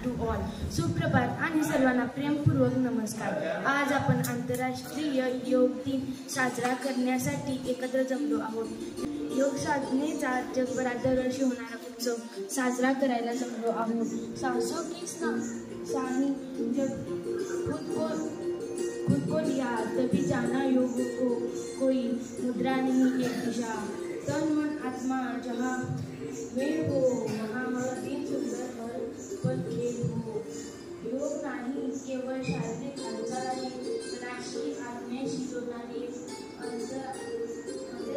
To all. सुप्रभात आणि सर्वांना प्रेमपूर्वक नमस्कार. आज आपण आंतरराष्ट्रीय योग दिन साजरा करण्यासाठी एकत्र जमलो आहोत. योग साधनेचा जगभरात दरवर्षी होणारा उत्सव साजरा करायला जमलो आहोत. सांसों की सानी खुद को लिया तभी जाना योग को कोई मुद्रा नहीं एक दिशा. तन मन आत्मा जहाँ वेळ हो वहाँ हर दिन सुंदर हर पल खेळ हो. योग नाही केवळ शारीरिक हालचाल आहे, मनाशी आत्म्याशी जोडणारी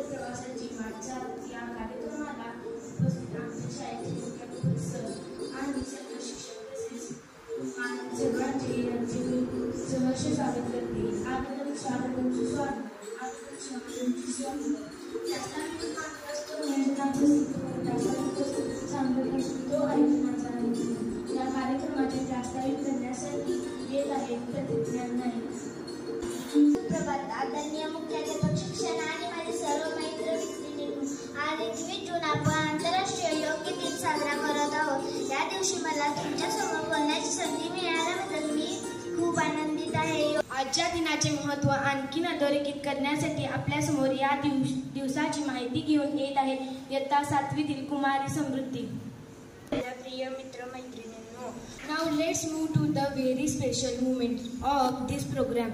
प्रवासाची वाटचाल. या कार्यक्रमाला उपस्थित आमच्या शाळेचे मुख्याध्यापक सर आणि सर्व शिक्षक तसेच सर्वांचे यांचे मी सहर्ष स्वागत करते. आगतम स्वागतम सुस्वागतम, आगतम स्वागतम सुस्वागतम. त्यासाठी असतो नियंत्रणाचा सांगत असतो आयोजनाचा नाही. या कार्यक्रमाचे प्रास्ताविक करण्यासाठी येत आहेत प्रतिज्ञान नाही. सुप्रभात आदरणीय मुख्याध्यापक शिक्षण आणि माझे सर्व मैत्र मैत्रिणींनो, आज 21 जून आपण आंतरराष्ट्रीय योग दिन साजरा करत आहोत. या दिवशी मला तुमच्यासमोर बोलण्याची संधी मिळाल्याबद्दल मी खूप आनंदित आहे. आजच्या दिनाचे महत्त्व आणखीन अधोरेखित करण्यासाठी आपल्यासमोर या दिवसाची माहिती घेऊन येत आहे इयत्ता 7वीतील कुमारी समृद्धी. प्रिय मित्र मैत्रिणींनो, now let's move to the very special moment of this program.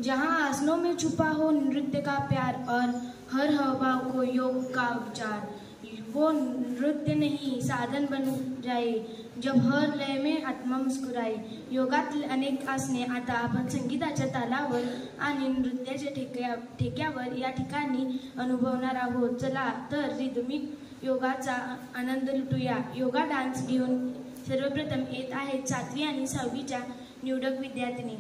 जहाँ आसनों में छुपा हो नृत्य का प्यार और हर हावभाव को योग का विचार. वो नृत्य नहीं साधन बन जाए जब हर लय में आत्मा मुस्कुराए. योगातील अनेक आसने आता आपण संगीताच्या तालावर आणि नृत्याच्या ठेक्यावर या ठिकाणी अनुभवणार आहोत. चला तर रिदमिक योगाचा आनंद लुटूया. योगा डान्स घेऊन सर्वप्रथम येत आहेत 7वी आणि 6वीच्या निवडक विद्यार्थिनी.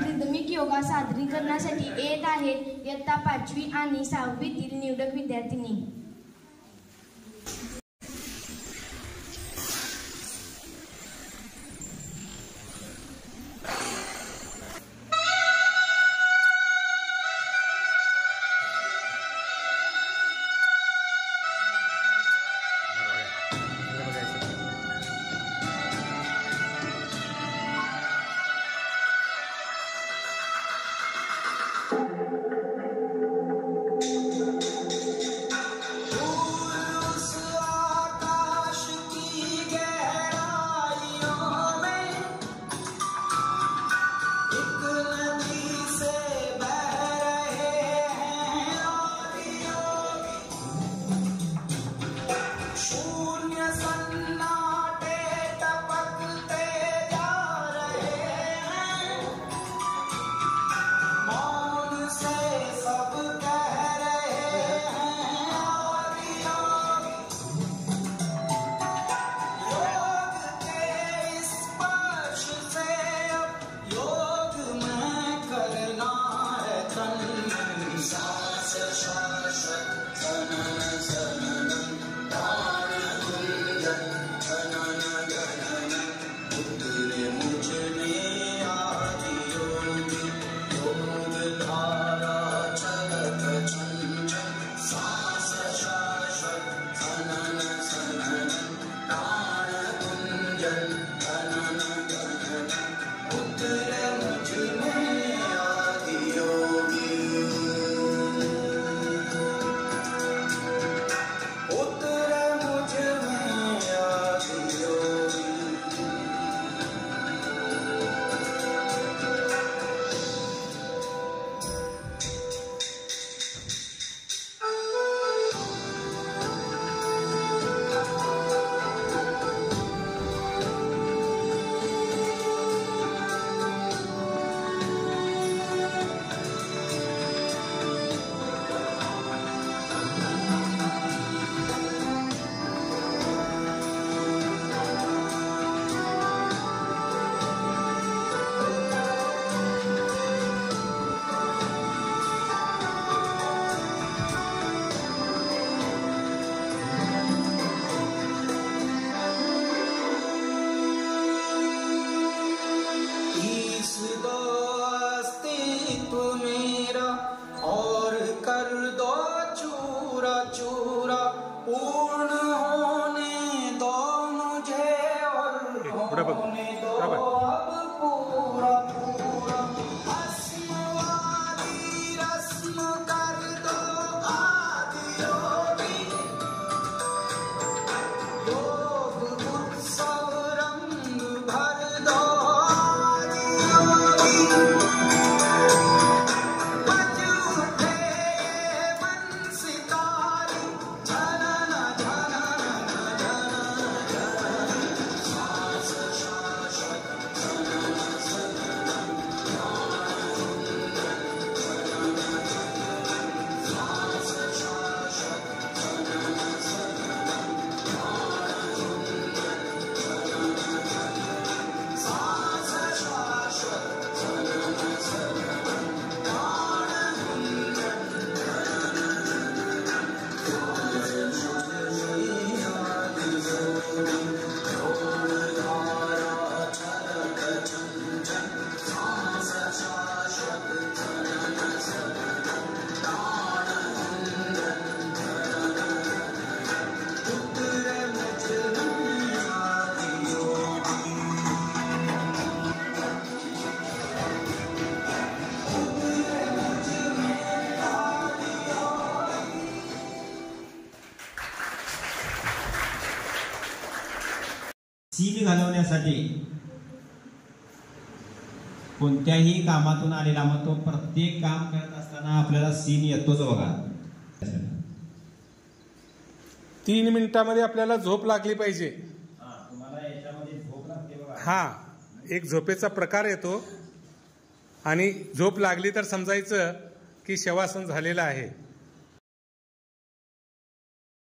रिदमिक योगा सादरीकरणासाठी येत आहेत इयत्ता 5वी आणि 6वीतील निवडक विद्यार्थिनी. पूर्ण होने दो मुझे और होने दो अब पूरा पूरा। रस्म वाली रस्म कर दो आदि योगी, योग उत्सव रंग भर दो आदि योगी। बज उठे ये बंसी ताली, झनन झनन झनन झनन, श्वास शाश्वत झनन झनन, श्वास शाश्वत झनन झनन, श्वास शाश्वत झनन झनन, सीन घालवण्यासाठी कोणत्याही कामातून आलेला मग तो प्रत्येक काम करत असताना आपल्याला सीन येतोच बघा। 3 मिनिटांमध्ये आपल्याला झोप लागली पाहिजे। तुम्हाला याच्यामध्ये झोप लागते बघा। हा, एक झोपेचा प्रकार येतो आणि झोप लागली तर समजायचं की शवासन झालेलं आहे।